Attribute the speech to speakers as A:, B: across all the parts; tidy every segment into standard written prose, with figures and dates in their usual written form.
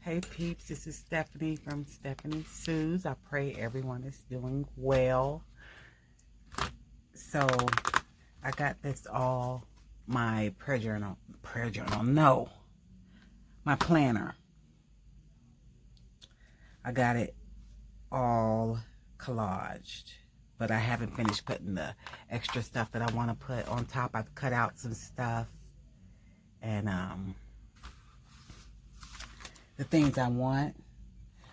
A: Hey peeps, this is Stephanie from Stephanie Sue's. I pray everyone is doing well. So I got this all, my my planner. I got it all collaged, but I haven't finished putting the extra stuff that I want to put on top. I've cut out some stuff and the things I want,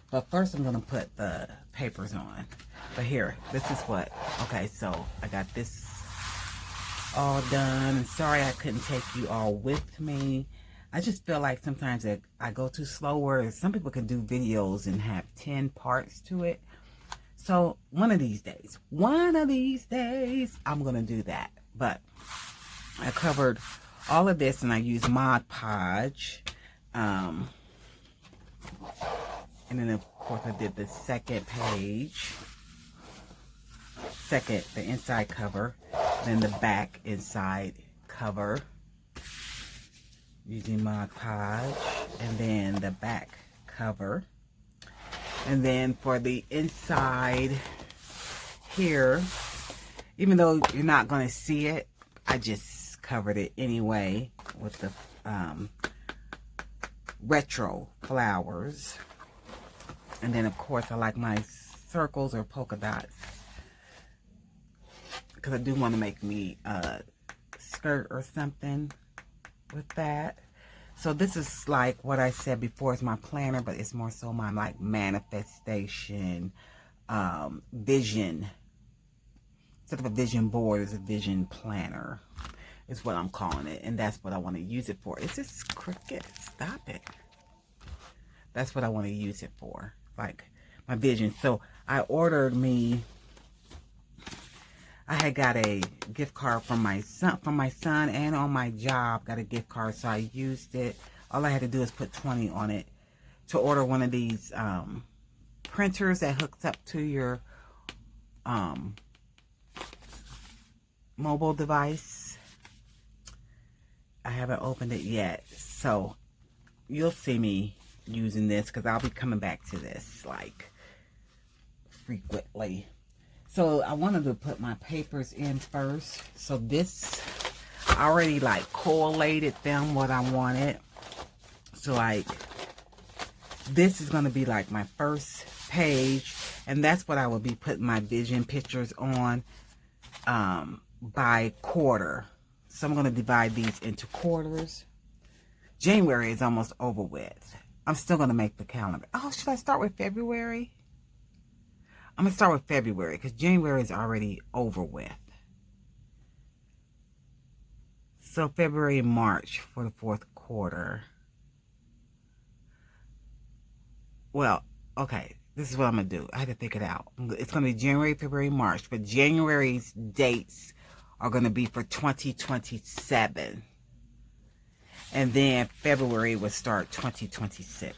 A: but first I'm gonna put the papers on. But here, this is what, okay, so I got this all done, and sorry I couldn't take you all with me. I just feel like sometimes I go too slow, where some people can do videos and have 10 parts to it. So one of these days, I'm gonna do that. But I covered all of this and I used Mod Podge. And then of course I did the second page, the inside cover, then the back inside cover using Mod Podge, and then the back cover. And then for the inside here, even though you're not going to see it, I just covered it anyway with the retro flowers. And then of course I like my circles or polka dots, because I do want to make me a skirt or something with that. So this is like what I said before, is my planner, but it's more so my like manifestation vision. Instead of a vision board, it's a vision planner is what I'm calling it, and that's what I want to use it for. It's just crooked. Stop it. That's what I want to use it for, like my vision. So I ordered me, I had got a gift card from my son, and on my job got a gift card, so I used it. All I had to do is put 20 on it to order one of these printers that hooks up to your mobile device. I haven't opened it yet, so you'll see me using this, because I'll be coming back to this like frequently. So I wanted to put my papers in first. So this, I already like collated them what I wanted. So like this is going to be like my first page, and that's what I will be putting my vision pictures on by quarter. So I'm going to divide these into quarters. January is almost over with. I'm still going to make the calendar. Oh, should I start with February? I'm going to start with February, because January is already over with. So February and March for the fourth quarter. Well, okay, this is what I'm going to do. I had to think it out. It's going to be January, February, March. But January's dates are going to be for 2027. And then February would start 2026.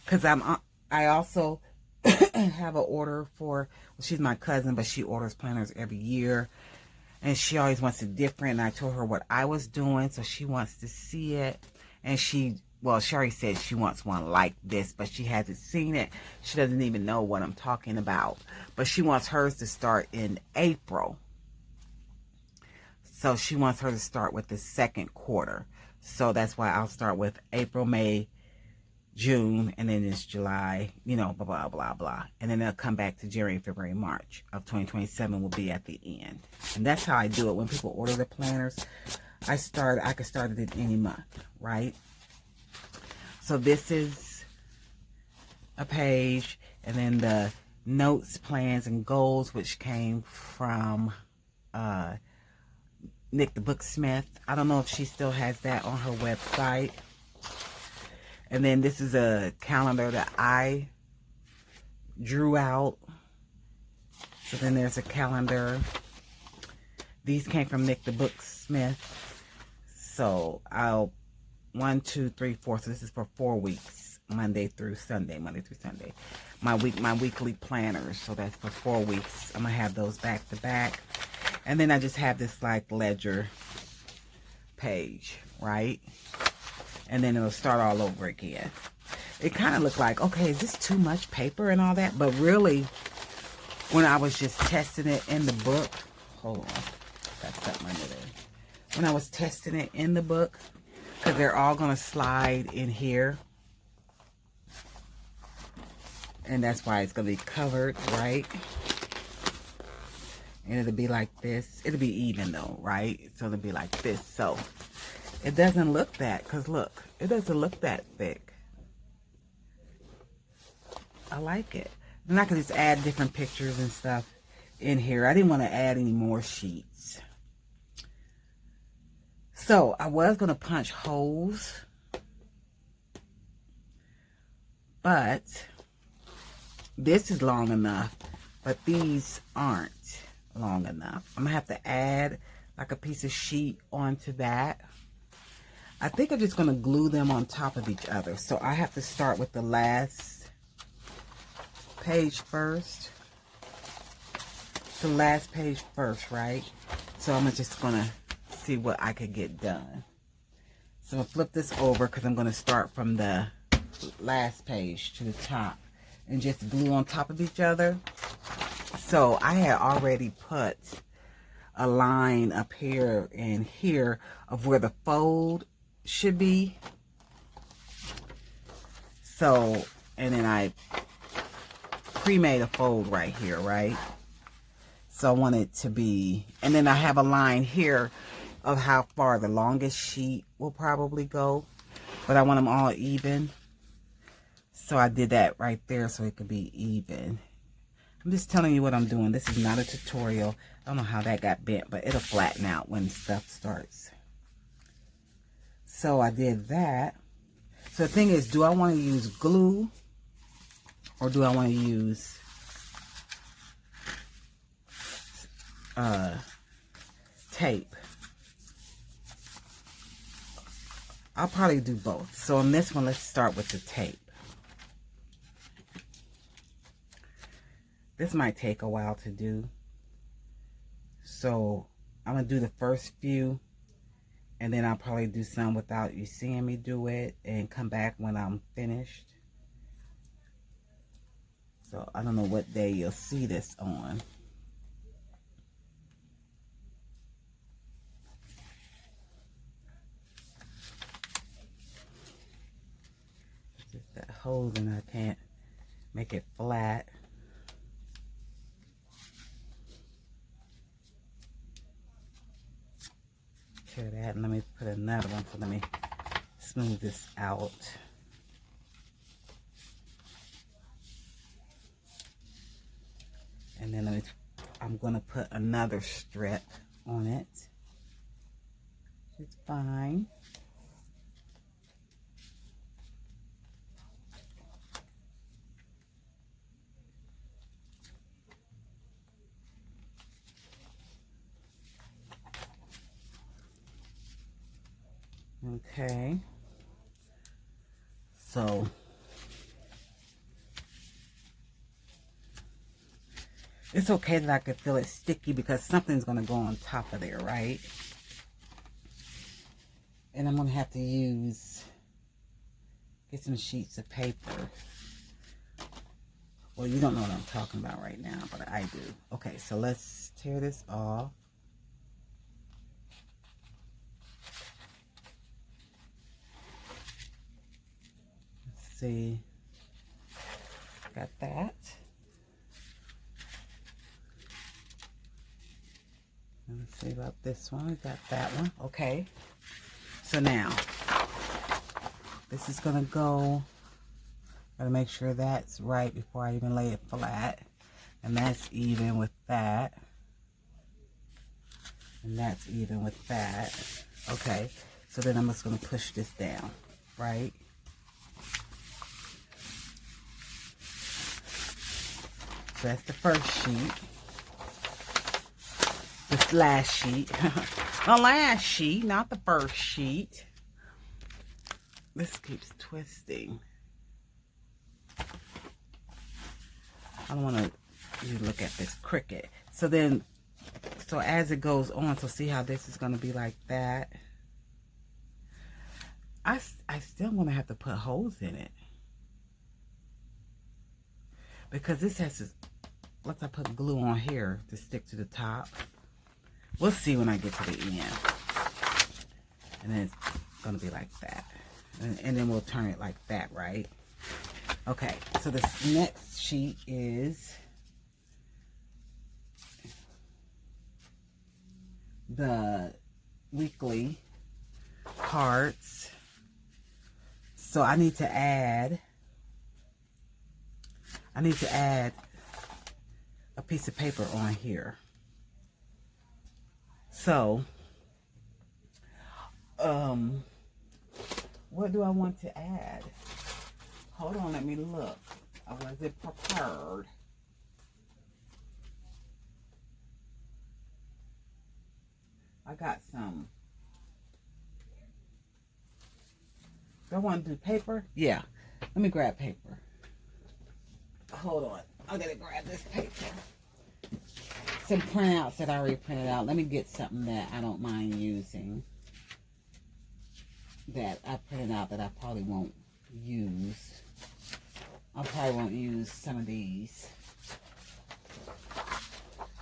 A: Because I also have an order for, well, she's my cousin, but she orders planners every year. And she always wants it different. And I told her what I was doing, so she wants to see it. And she already said she wants one like this, but she hasn't seen it. She doesn't even know what I'm talking about. But she wants hers to start in April. So she wants her to start with the second quarter. So that's why I'll start with April, May, June, and then it's July, you know, blah, blah, blah, blah. And then they'll come back to January, February, March of 2027 will be at the end. And that's how I do it. When people order the planners, I can start it in any month, right? So this is a page, and then the notes, plans, and goals, which came from Nick the Booksmith. I don't know if she still has that on her website. And then this is a calendar that I drew out. So then there's a calendar. These came from Nick the Booksmith. So 1, 2, 3, 4. So this is for 4 weeks, Monday through Sunday. My weekly planners. So that's for 4 weeks. I'm gonna have those back to back. And then I just have this like ledger page, right? and then it'll start all over again. It kind of looked like, okay, is this too much paper and all that? But really, when I was just testing it in the book, hold on, got something under there. When I was testing it in the book, because they're all going to slide in here. And that's why it's going to be covered, right? And it'll be like this. It'll be even though, right? So it'll be like this. So it doesn't look that, because look, it doesn't look that thick. I like it. And I can just add different pictures and stuff in here. I didn't want to add any more sheets. So I was going to punch holes, but this is long enough, but these aren't long enough. I'm going to have to add like a piece of sheet onto that. I think I'm just going to glue them on top of each other. So I have to start with the last page first. The last page first, right? So I'm just going to see what I could get done. So I'll flip this over because I'm going to start from the last page to the top and just glue on top of each other. So I had already put a line up here and here of where the fold should be. So, and then I pre-made a fold right here, right? So I want it to be, and then I have a line here of how far the longest sheet will probably go, but I want them all even. So I did that right there so it could be even. I'm just telling you what I'm doing. This is not a tutorial. I don't know how that got bent, but it'll flatten out when stuff starts. So I did that. So the thing is, do I want to use glue or do I want to use tape? I'll probably do both. So on this one, let's start with the tape. This might take a while to do. So I'm going to do the first few. And then I'll probably do some without you seeing me do it. And come back when I'm finished. So I don't know what day you'll see this on. That hole and I can't make it flat. Tear that and let me put another one. So let me smooth this out. And then I'm going to put another strip on it. It's fine. Okay, so it's okay that I could feel it sticky because something's going to go on top of there, right? And I'm going to have to get some sheets of paper. Well, you don't know what I'm talking about right now, but I do. Okay, so let's tear this off. See, got that. Let's see about this one. We got that one. Okay. So now, this is gonna go. Gotta make sure that's right before I even lay it flat, and that's even with that, and that's even with that. Okay. So then I'm just gonna push this down, right? So that's the first sheet. This last sheet. The last sheet, not the first sheet. This keeps twisting. I don't want to look at this cricket. So then, so as it goes on, so see how this is going to be like that. I still want to have to put holes in it. Because this has to, once I put glue on here to stick to the top. We'll see when I get to the end. And then it's going to be like that. And then we'll turn it like that, right? Okay, so this next sheet is the weekly cards. So I need to add a piece of paper on here. So, what do I want to add? Hold on, let me look. I wasn't prepared. I got some. Do I want to do paper? Yeah. Let me grab paper. Hold on. I gotta grab this paper. Some printouts that I already printed out. Let me get something that I don't mind using. That I printed out that I probably won't use. I probably won't use some of these.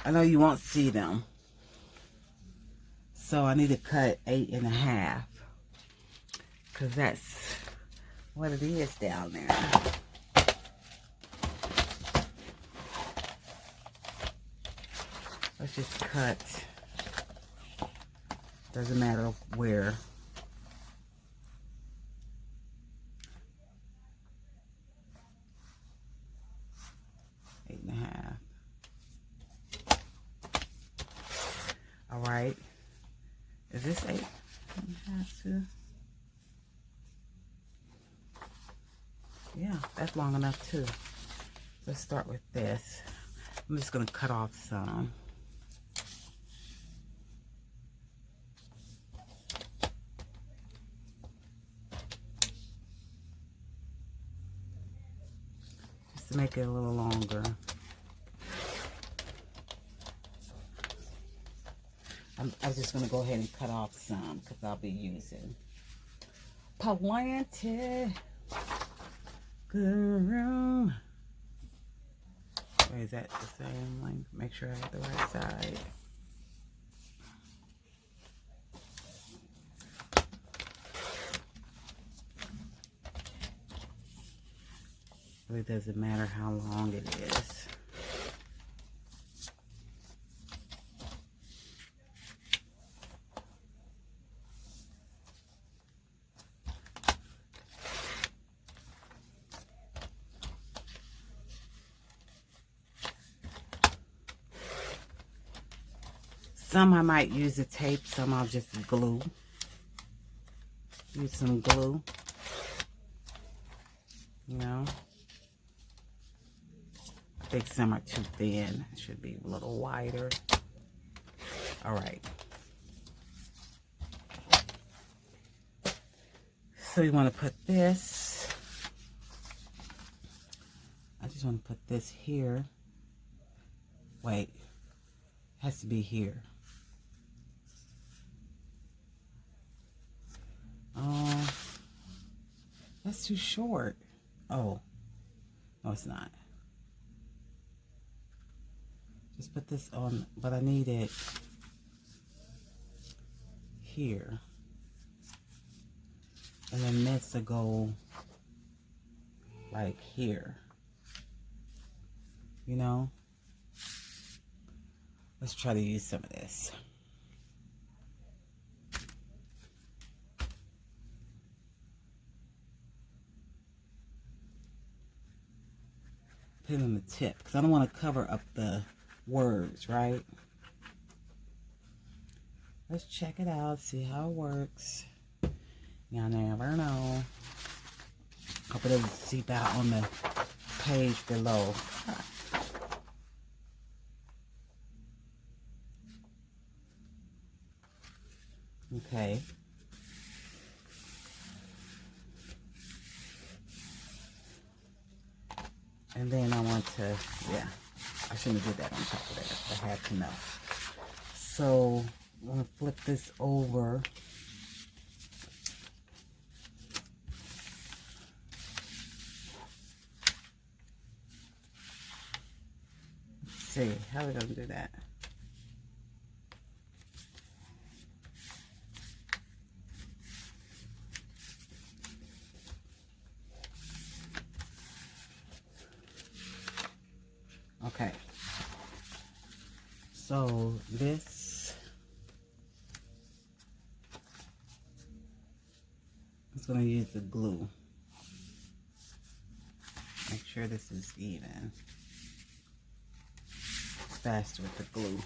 A: I know you won't see them. So I need to cut 8.5. Because that's what it is down there. Let's just cut. Doesn't matter where. Alright. Is this 8.5 too? Yeah, that's long enough too. Let's start with this. I'm just going to cut off some. Just to make it a little longer. I'm just going to go ahead and cut off some because I'll be using plenty. Good room. Wait, is that the same length? Make sure I have the right side. It doesn't matter how long it is. Some I might use a tape, some I'll just glue. Use some glue. You know. I think some are too thin. It should be a little wider. Alright. So you want to put this. I just want to put this here. Wait. It has to be here. That's too short. Oh, no, it's not. Just put this on, but I need it here. And then this to go like here. You know? Let's try to use some of this. Put it on the tip because I don't want to cover up the words, right? Let's check it out, see how it works. Y'all never know. Hope it doesn't seep out on the page below. Okay. And then I want to, yeah, I shouldn't have did that on top of that. I had to know. So I'm going to flip this over. see. How are we going to do that? Okay. So this is going to use the glue. Make sure this is even. Faster with the glue.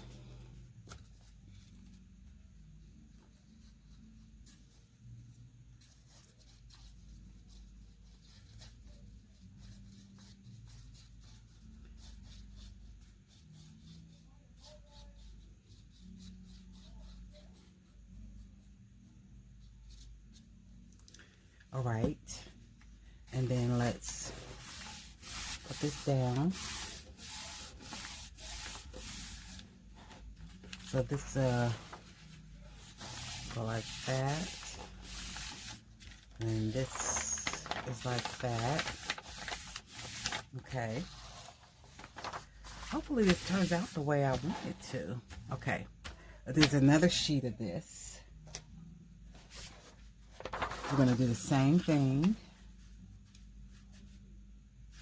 A: All right, and then let's put this down. So this go like that, and this is like that. Okay. Hopefully this turns out the way I want it to. Okay. There's another sheet of this. We're going to do the same thing,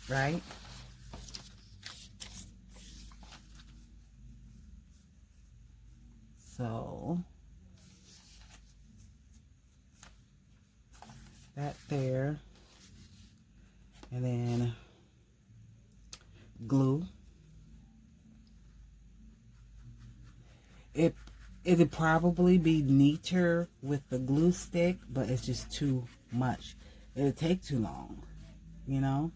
A: right? So, that there, and then glue. It'd probably be neater with the glue stick, but it's just too much. It'd take too long, you know?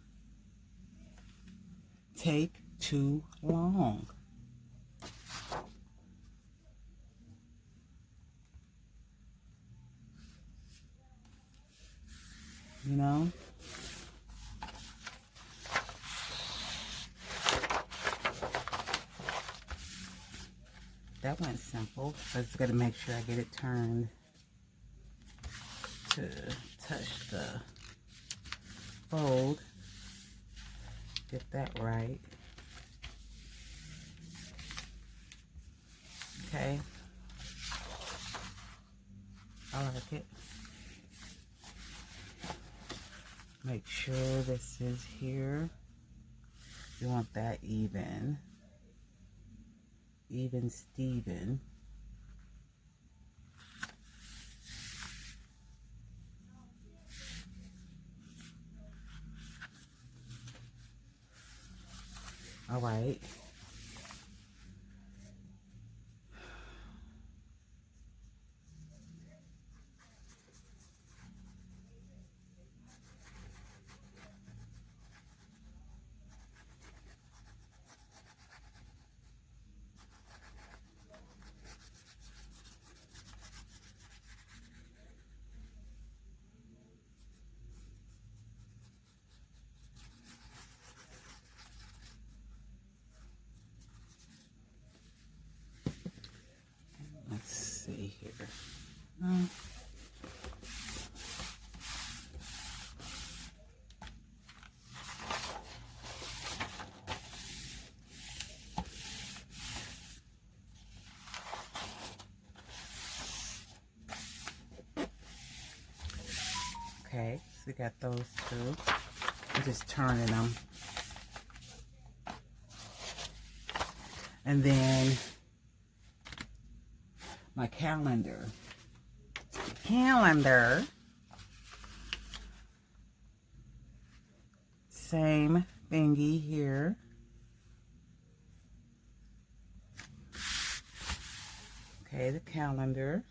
A: Take too long. You know? That went simple. I just got to make sure I get it turned to touch the fold. Get that right. Okay. I like it. Make sure this is here. You want that even. Even Steven. All right. Let's see here. Okay, so we got those two. I'm just turning them. And then my calendar. Same thingy here. Okay, the calendar.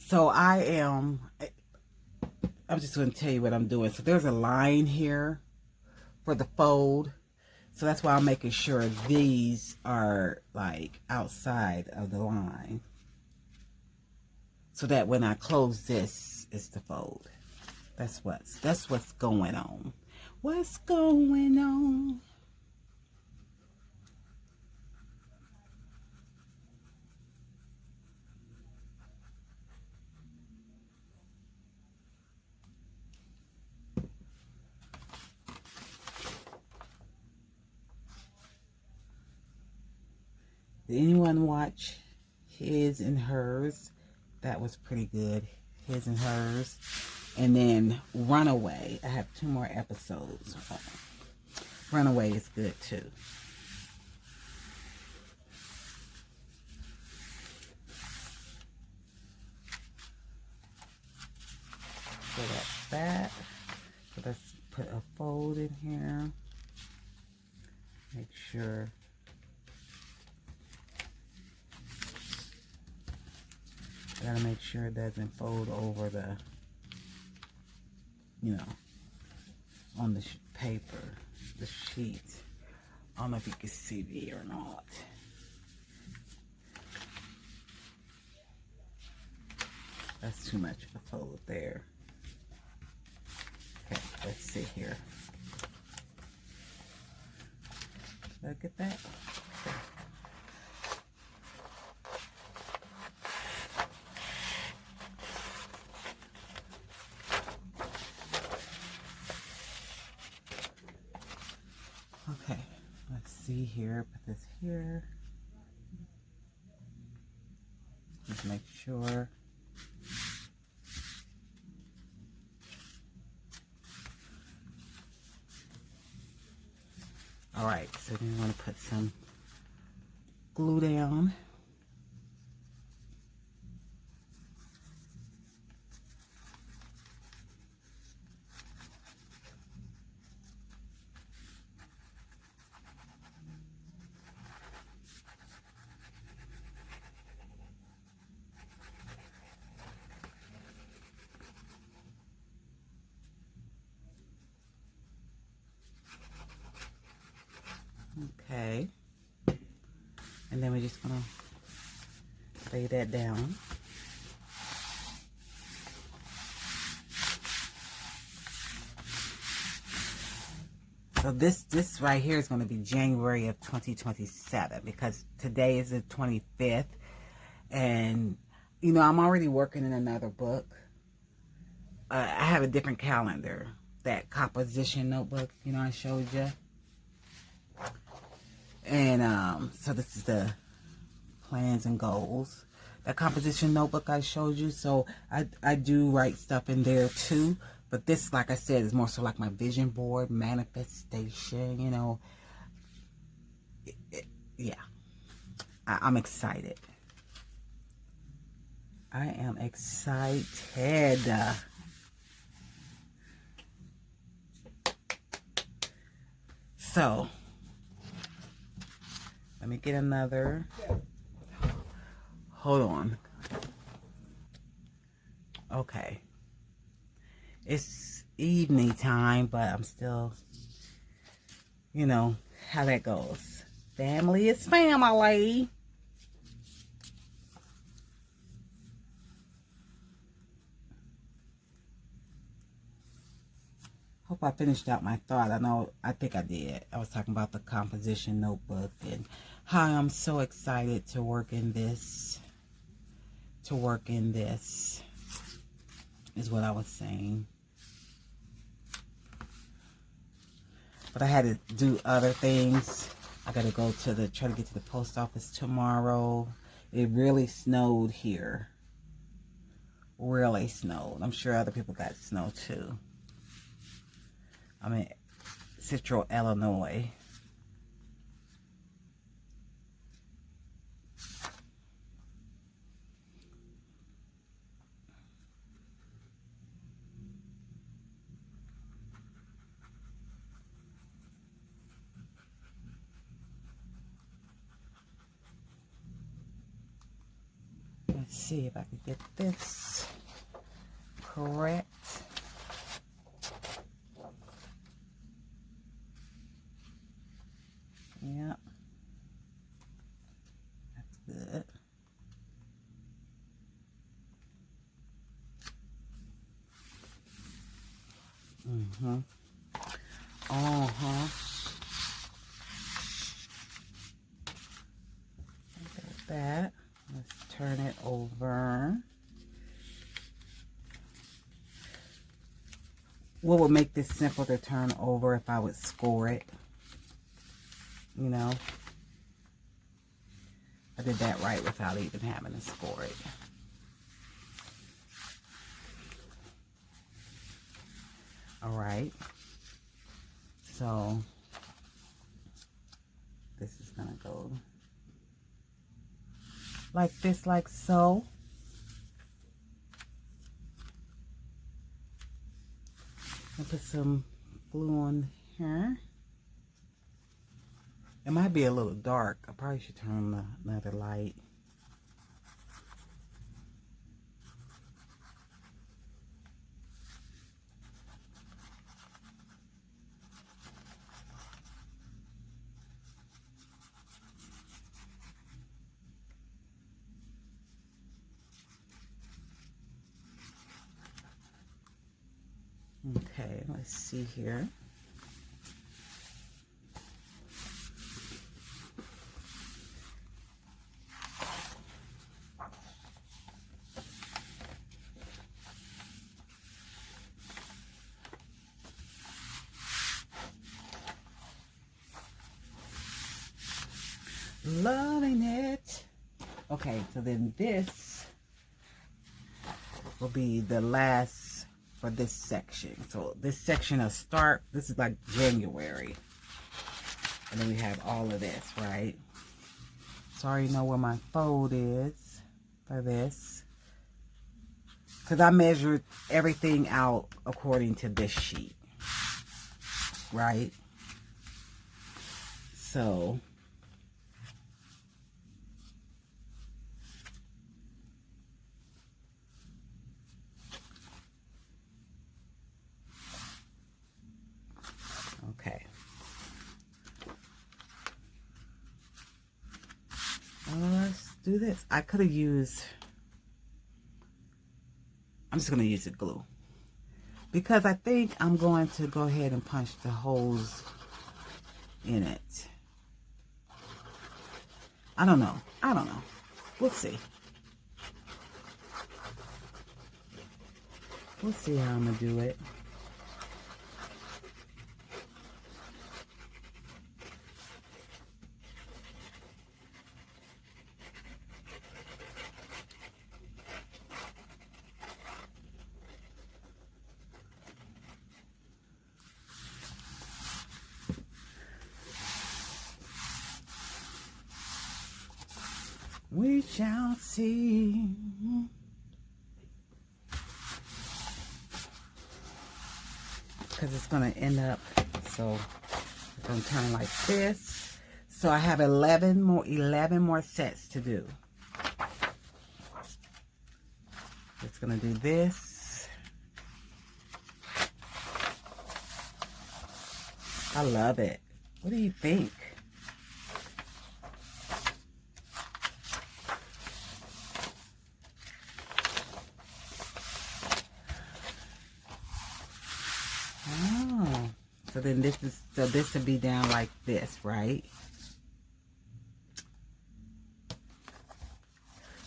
A: So I'm just going to tell you what I'm doing. So there's a line here for the fold. So that's why I'm making sure these are like outside of the line. So that when I close this, it's the fold. That's what's going on. What's going on? Did anyone watch His and Hers? That was pretty good. His and Hers. And then Runaway. I have 2 more episodes. Runaway is good too. So that's that. So let's put a fold in here. Make sure. I gotta make sure it doesn't fold over the, you know, on the paper, the sheet. I don't know if you can see me or not. That's too much of a fold there. Okay, let's see here. Look at that. Okay. Okay, let's see here. Put this here. Just make sure. All right, so then you want to put some glue down. Okay, and then we're just gonna lay that down. So this right here is going to be January of 2027 because today is the 25th, and you know I'm already working in another book. I have a different calendar, that composition notebook, you know, I showed you. And so this is the plans and goals. That composition notebook I showed you. So I do write stuff in there too. But this, like I said, is more so like my vision board, manifestation, you know. Yeah. I'm excited. I am excited. So, let me get another. Hold on. Okay. It's evening time, but I'm still, you know, how that goes. Family is family. Hope I finished out my thought. I think I did. I was talking about the composition notebook and how I'm so excited to work in this. Is what I was saying. But I had to do other things. I got to go to try to get to the post office tomorrow. It really snowed here. Really snowed. I'm sure other people got snow too. I'm in Central Illinois. Let's see if I can get this correct. Yeah. That's good. Like that. Let's turn it over. What would make this simple to turn over if I would score it? You know? I did that right without even having to score it. All right. So this is gonna go like this, like so. I'll put some glue on here. It might be a little dark. I probably should turn on another light. Okay, let's see here. Loving it. Okay, so then this will be the last for this section. So this section will start, this is like January. And then we have all of this, right? So I already know where my fold is for this. Because I measured everything out according to this sheet. Right? So okay. Let's do this. I could have used, I'm just going to use the glue. Because I think I'm going to go ahead and punch the holes in it. I don't know. We'll see. We'll see how I'm going to do it. We shall see. Because it's going to end up, so it's going to turn like this. So I have 11 more sets to do. It's going to do this. I love it. What do you think? So then this would be down like this, right?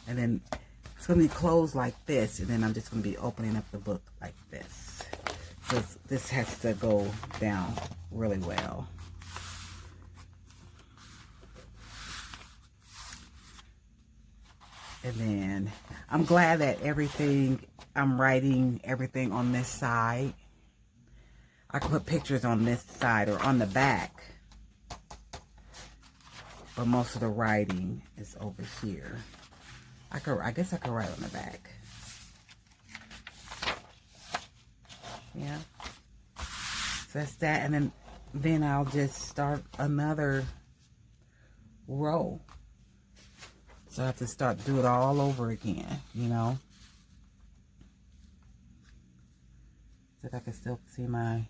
A: And then it's going to be closed like this, and then I'm just going to be opening up the book like this. So this has to go down really well. And then I'm glad that I'm writing everything on this side. I can put pictures on this side or on the back. But most of the writing is over here. I guess I could write on the back. Yeah. So that's that. And then I'll just start another row. So I have to do it all over again, you know. So if I can still see my...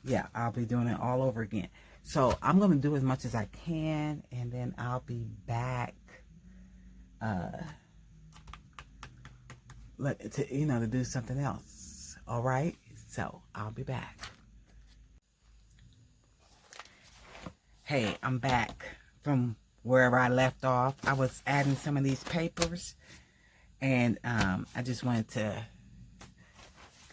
A: Yeah, I'll be doing it all over again. So I'm going to do as much as I can, and then I'll be back to do something else. All right, so I'll be back. Hey, I'm back from wherever I left off. I was adding some of these papers, and I just wanted to,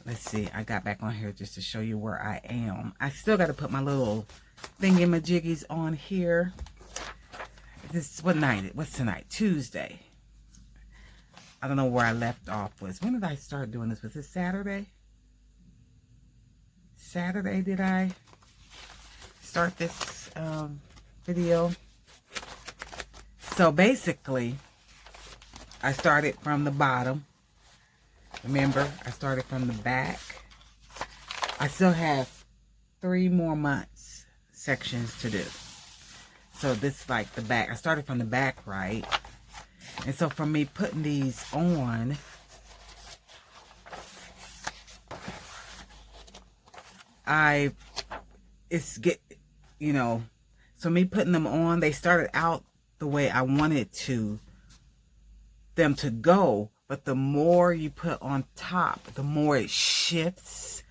A: let's see, I got back on here just to show you where I am. I still got to put my little thingamajiggies on here. This, what night? What's tonight? Tuesday. I don't know where I left off was. When did I start doing this? Was it Saturday? Saturday did I start this video? So basically, I started from the bottom. Remember, I started from the back. I still have 3 more months sections to do. So this is like the back. I started from the back, right? And so for me putting these on, so me putting them on, they started out the way I wanted them to go, but the more you put on top, the more it shifts,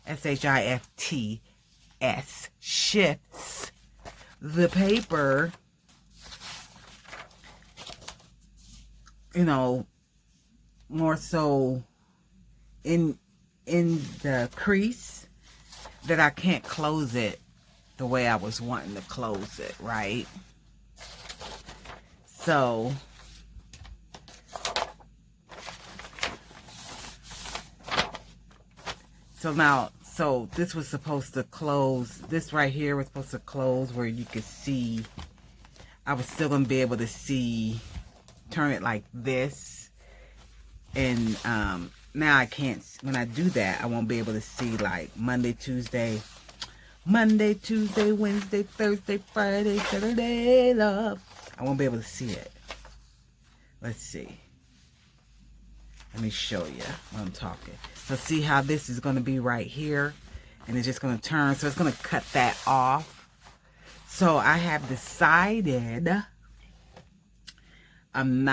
A: S-H-I-F-T-S, shifts the paper, more so in the crease, that I can't close it the way I was wanting to close it, right? So this was supposed to close, this right here was supposed to close where you could see, I was still going to be able to see, turn it like this, and now I can't, when I do that, I won't be able to see like Monday, Tuesday, Wednesday, Thursday, Friday, Saturday, love. I won't be able to see it. Let's see. Let me show you what I'm talking. So see how this is going to be right here, and it's just going to turn, so it's going to cut that off. So I have decided I'm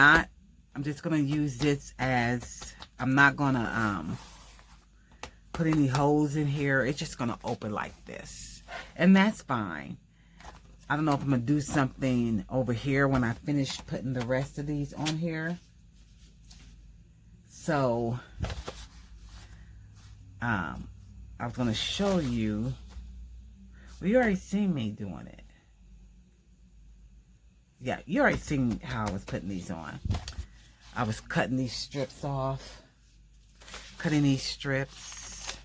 A: just going to use this as, I'm not going to put any holes in here. It's just going to open like this. And that's fine. I don't know if I'm going to do something over here when I finish putting the rest of these on here. So, I was going to show you. Well, you already seen me doing it. Yeah, you already seen how I was putting these on. I was cutting these strips off. Cutting these strips.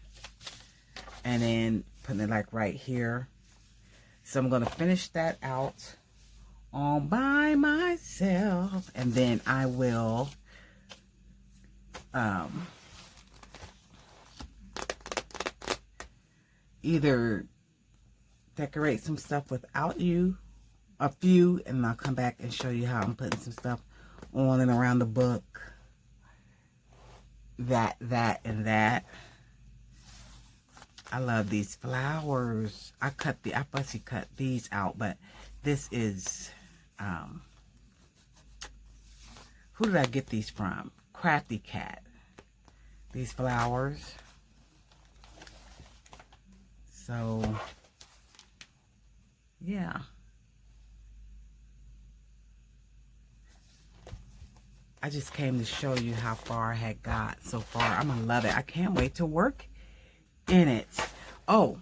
A: And then putting it like right here. So I'm going to finish that out all by myself. And then I will either decorate some stuff without you, a few, and I'll come back and show you how I'm putting some stuff on and around the book. That, and that. I love these flowers. I fussy cut these out, but this is, who did I get these from? Crafty Cat. These flowers. So, yeah. I just came to show you how far I had got so far. I'm gonna love it. I can't wait to work in it. Oh,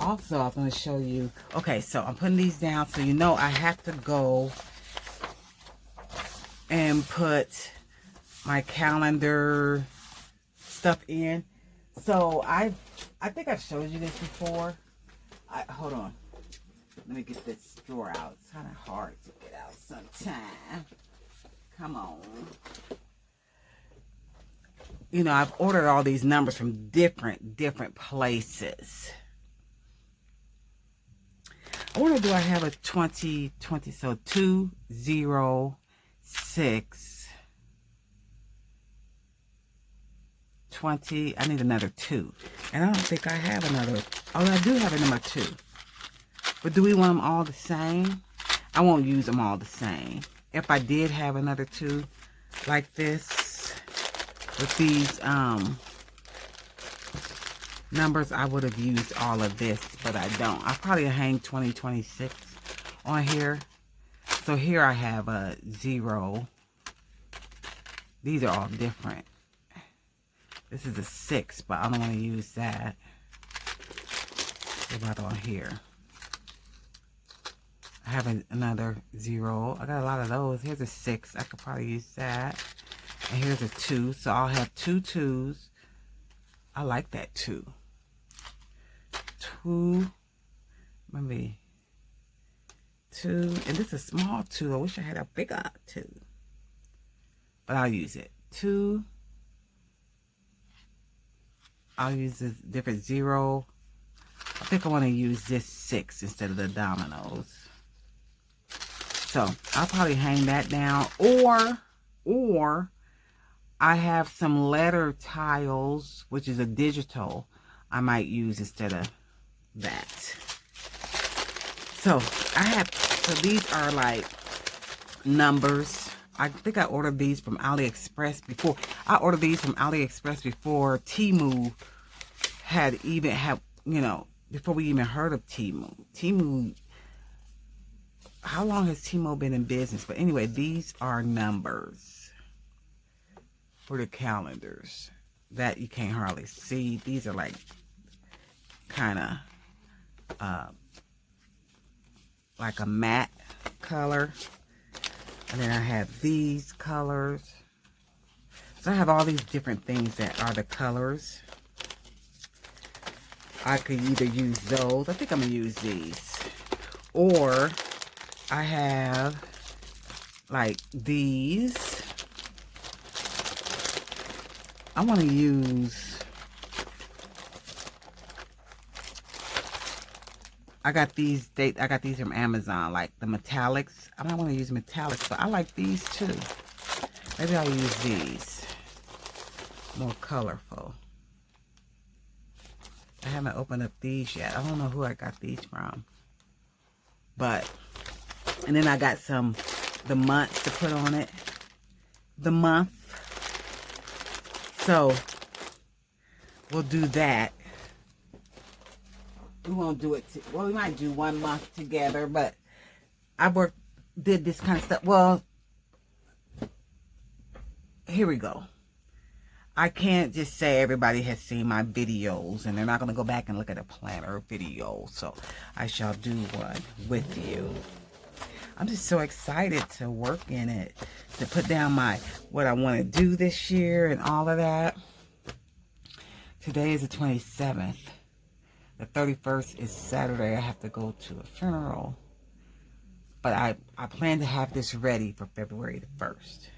A: also I was going to show you, okay, so I'm putting these down, so you know I have to go and put my calendar stuff in. So I think I've showed you this before. Hold on, let me get this drawer out. It's kind of hard to get out sometimes. Come on. I've ordered all these numbers from different places. I wonder, do I have a 2020? So 206 20. I need another 2. And I don't think I have another. Oh, I do have a number 2. But do we want them all the same? I won't use them all the same. If I did have another 2 like this, With these numbers, I would have used all of this, but I don't. I probably hang 2026 on here. So here I have a 0. These are all different. This is a 6, but I don't want to use that. What about on here? I have another 0. I got a lot of those. Here's a 6. I could probably use that. And here's a 2. So I'll have 2 2s. I like that 2. 2. Maybe 2. And this is a small 2. I wish I had a bigger 2. But I'll use it. 2. I'll use this different 0. I think I want to use this 6 instead of the dominoes. So I'll probably hang that down, or I have some letter tiles, which is a digital, I might use instead of that. So these are like numbers. I think I ordered these from AliExpress before. I ordered these from AliExpress before Temu had, you know, before we even heard of Temu. Temu, how long has Temu been in business? But anyway, these are numbers for the calendars that you can't hardly see. These are like kind of like a matte color. And then I have these colors. So I have all these different things that are the colors. I could either use those. I think I'm going to use these. Or I have like these. I want to use, I got these from Amazon, like the metallics. I don't want to use metallics, but I like these too. Maybe I'll use these. More colorful. I haven't opened up these yet. I don't know who I got these from. But, and then I got the months to put on it. The month. So, we'll do that. We won't do it, well, we might do 1 month together, but I did this kind of stuff. Well, here we go. I can't just say everybody has seen my videos and they're not going to go back and look at a planner video. So I shall do one with you. I'm just so excited to work in it, to put down what I want to do this year and all of that. Today is the 27th. The 31st is Saturday. I have to go to a funeral. But I plan to have this ready for February the 1st.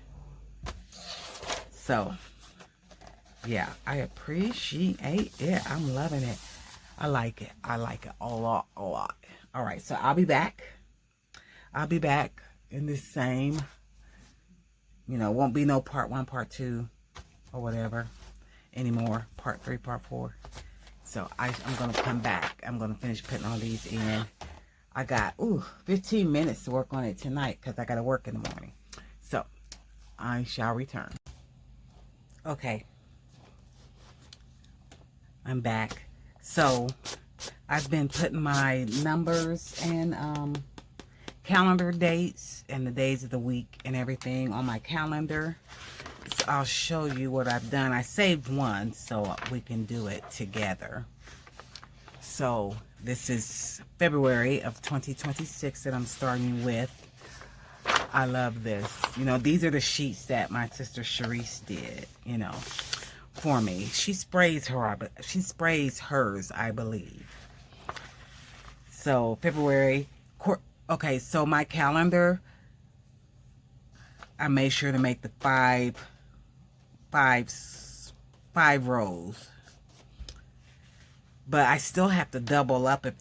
A: So, yeah, I appreciate it. I'm loving it. I like it. I like it a lot, a lot. All right, so I'll be back. I'll be back in this same, you know, won't be no part 1, part 2, or whatever anymore. Part 3, part 4. So I'm going to come back. I'm going to finish putting all these in. I got, 15 minutes to work on it tonight because I got to work in the morning. So I shall return. Okay. I'm back. So I've been putting my numbers and calendar dates and the days of the week and everything on my calendar. So I'll show you what I've done. I saved one so we can do it together. So this is February of 2026 that I'm starting with. I love this. You know, these are the sheets that my sister Sharice did, you know, for me. She sprays hers, I believe. So February. Okay, so my calendar, I made sure to make the five rows. But I still have to double up if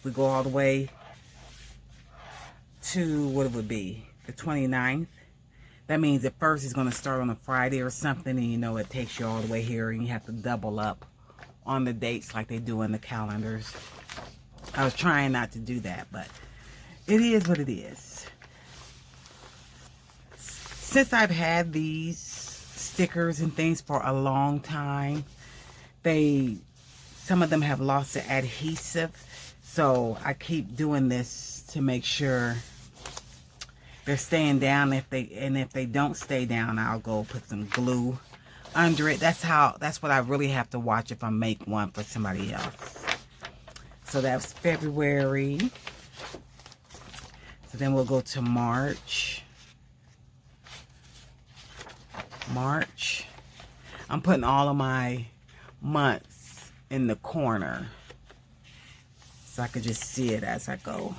A: we go all the way to what it would be, the 29th. That means the first is going to start on a Friday or something, and you know it takes you all the way here, and you have to double up on the dates like they do in the calendars. I was trying not to do that, but it is what it is. Since I've had these stickers and things for a long time. Some of them have lost the adhesive, so I keep doing this to make sure they're staying down. If they don't stay down, I'll go put some glue under it. That's what I really have to watch if I make one for somebody else. So that's February. So then we'll go to March. I'm putting all of my months in the corner so I could just see it as I go.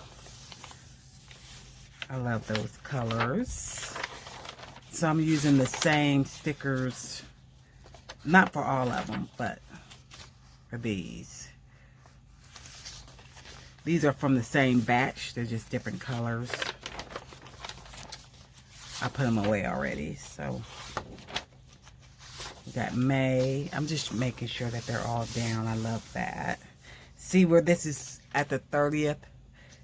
A: I love those colors. So I'm using the same stickers, not for all of them, but for these. These are from the same batch. They're just different colors. I put them away already. So we got May. I'm just making sure that they're all down. I love that. See where this is at the 30th.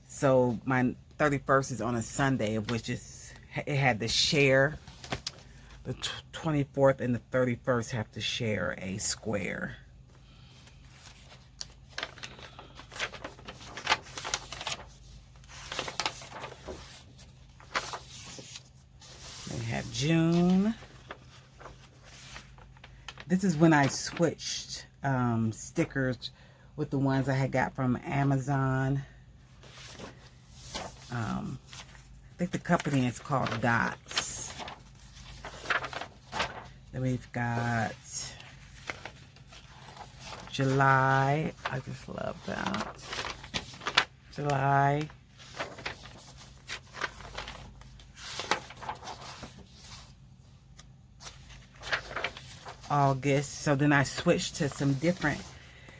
A: So my 31st is on a Sunday, which is, it had to share. The 24th and the 31st have to share a square. We have June. This is when I switched stickers with the ones I had got from Amazon. I think the company is called Dots. Then we've got July. I just love that. July. August. So then I switched to some different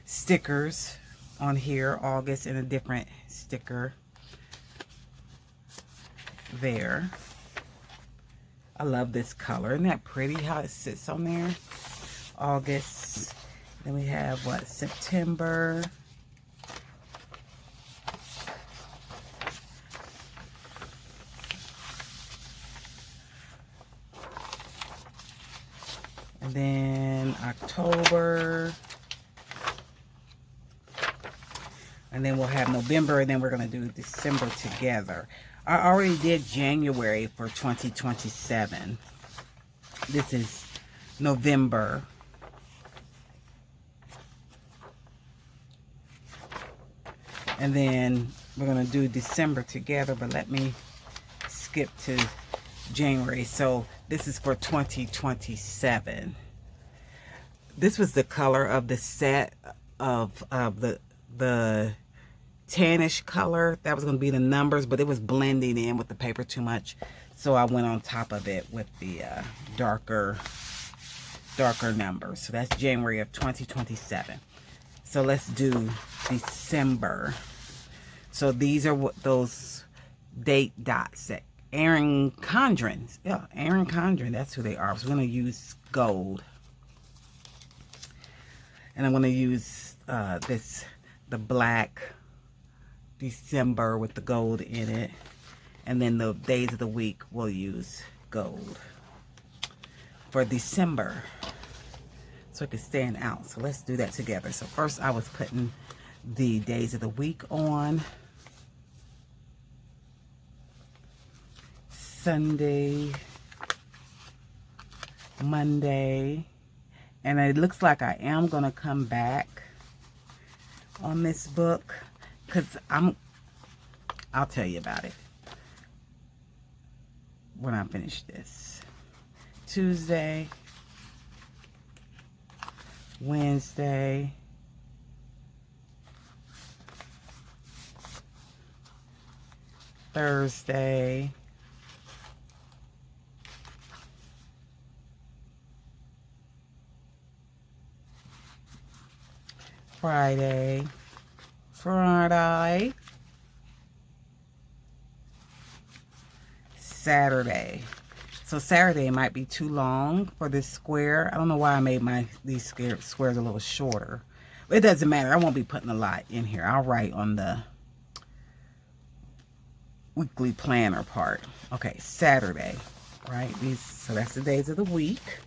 A: stickers on here. August and a different sticker there. I love this color. Isn't that pretty how it sits on there? August. Then we have what? September. And then October. And then we'll have November, and then we're going to do December together. I already did January for 2027. This is November. And then we're going to do December together, but let me skip to January. So this is for 2027. This was the color of the set of the tannish color. That was going to be the numbers, but it was blending in with the paper too much, so I went on top of it with the darker numbers. So that's January of 2027. So let's do December. So these are what those date dots that Erin Condren, that's who they are. So we're going to use gold, and I'm going to use the black December with the gold in it, and then the days of the week we'll use gold for December so it can stand out. So let's do that together. So first I was putting the days of the week on. Sunday, Monday, and it looks like I am gonna come back on this book, because I'll tell you about it when I finish this. Tuesday, Wednesday, Thursday, Friday, Saturday. So Saturday might be too long for this square. I don't know why I made these squares a little shorter. But it doesn't matter. I won't be putting a lot in here. I'll write on the weekly planner part. Okay, Saturday, right? So that's the days of the week.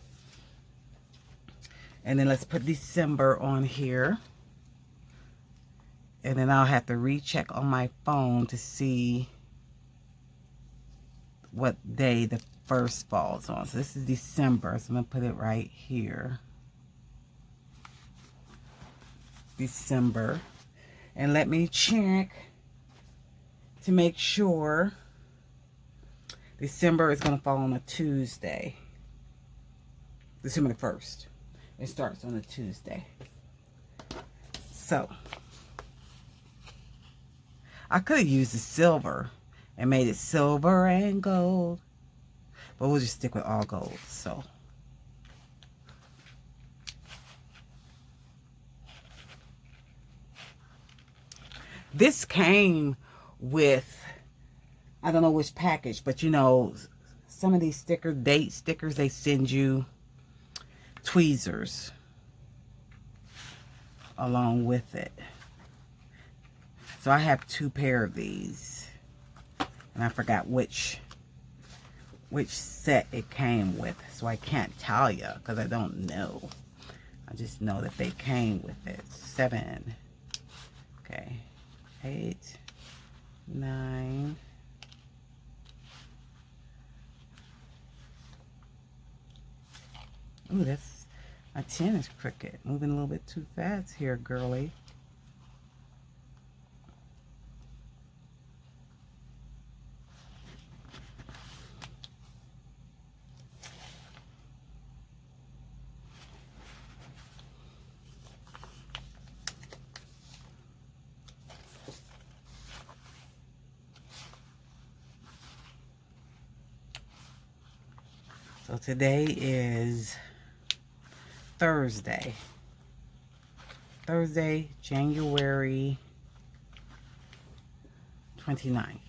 A: And then let's put December on here. And then I'll have to recheck on my phone to see what day the first falls on. So this is December, so I'm going to put it right here. December. And let me check to make sure December is going to fall on a Tuesday. December the 1st. It starts on a Tuesday. So I could have used the silver and made it silver and gold, but we'll just stick with all gold. So this came with, I don't know which package, but you know, some of these date stickers, they send you tweezers along with it. So I have 2 pair of these, and I forgot which set it came with, so I can't tell you because I don't know. I just know that they came with it. 7, okay, 8, 9, ooh, that's, my 10 is crooked. Moving a little bit too fast here, girly. So today is Thursday, January 29th.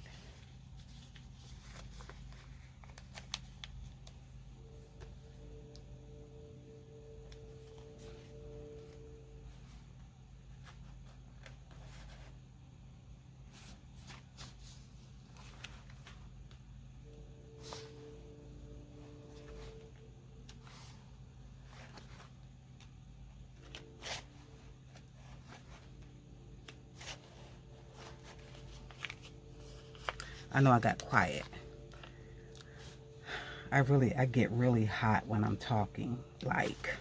A: I know I got quiet. I get really hot when I'm talking, like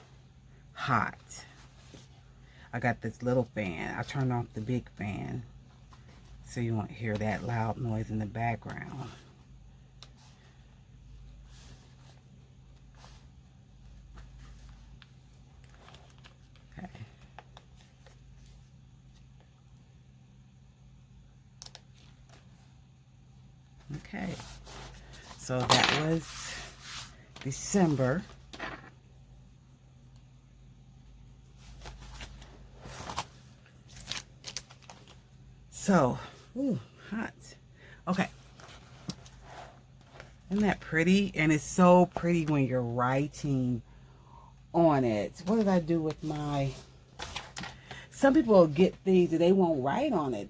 A: hot. I got this little fan. I turned off the big fan so you won't hear that loud noise in the background. Okay. Okay. So that was December. So, ooh, hot. Okay. Isn't that pretty? And it's so pretty when you're writing on it. What did I do with my... Some people will get things and they won't write on it.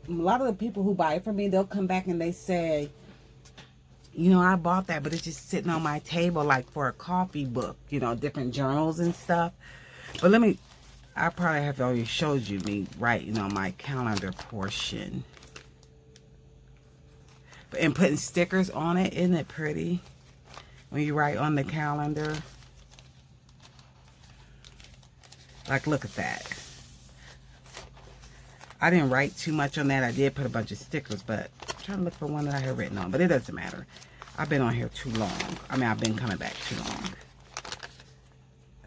A: A lot of the people who buy it from me, they'll come back and they say, you know, I bought that, but it's just sitting on my table like for a coffee book, you know, different journals and stuff. But I probably have already showed you me writing on my calendar portion. And putting stickers on it, isn't it pretty? When you write on the calendar. Like, look at that. I didn't write too much on that. I did put a bunch of stickers, but I'm trying to look for one that I had written on. But it doesn't matter. I've been on here too long. I mean, I've been coming back too long.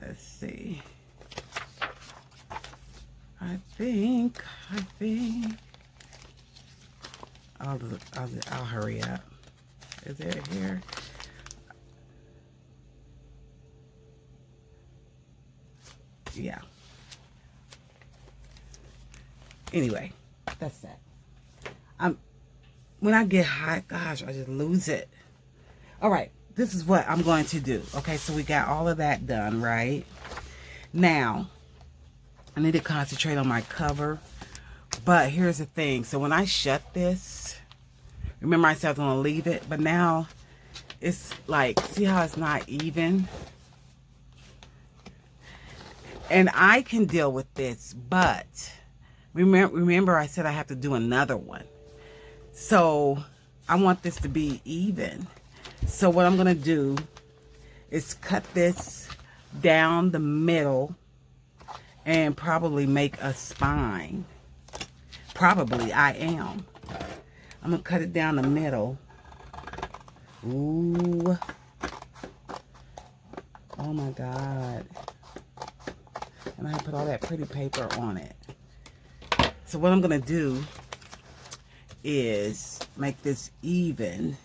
A: Let's see. I think. I'll hurry up. Is it here? Yeah. Anyway, that's that. When I get hot, gosh, I just lose it. All right, this is what I'm going to do. Okay, so we got all of that done, right? Now, I need to concentrate on my cover. But here's the thing. So when I shut this, remember I said I was going to leave it, but now it's like, see how it's not even? And I can deal with this, but remember I said I have to do another one. So I want this to be even. So what I'm going to do is cut this down the middle and probably make a spine. Probably I am. I'm going to cut it down the middle. Ooh. Oh my God. And I put all that pretty paper on it. So what I'm going to do is make this even.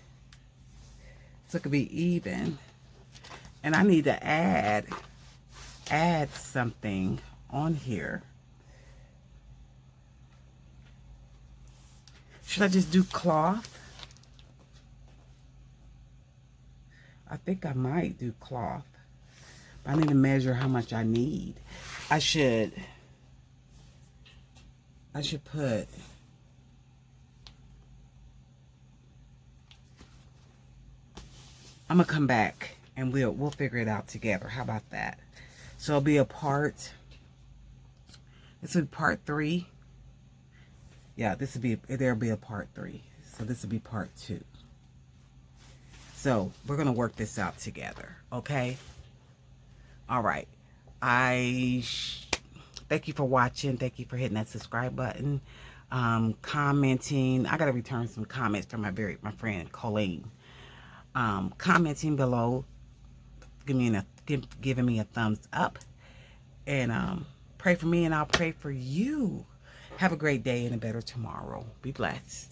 A: So it could be even. And I need to add something on here. Should I just do cloth? I think I might do cloth. But I need to measure how much I need. I should put I'm gonna come back and we'll figure it out together. How about that? So it'll be a part. This will be part 3. Yeah, there'll be a part 3. So this will be part 2. So we're gonna work this out together, okay? All right. Thank you for watching. Thank you for hitting that subscribe button, commenting. I gotta return some comments from my friend Colleen. Commenting below, giving me a thumbs up, and pray for me and I'll pray for you. Have a great day and a better tomorrow. Be blessed.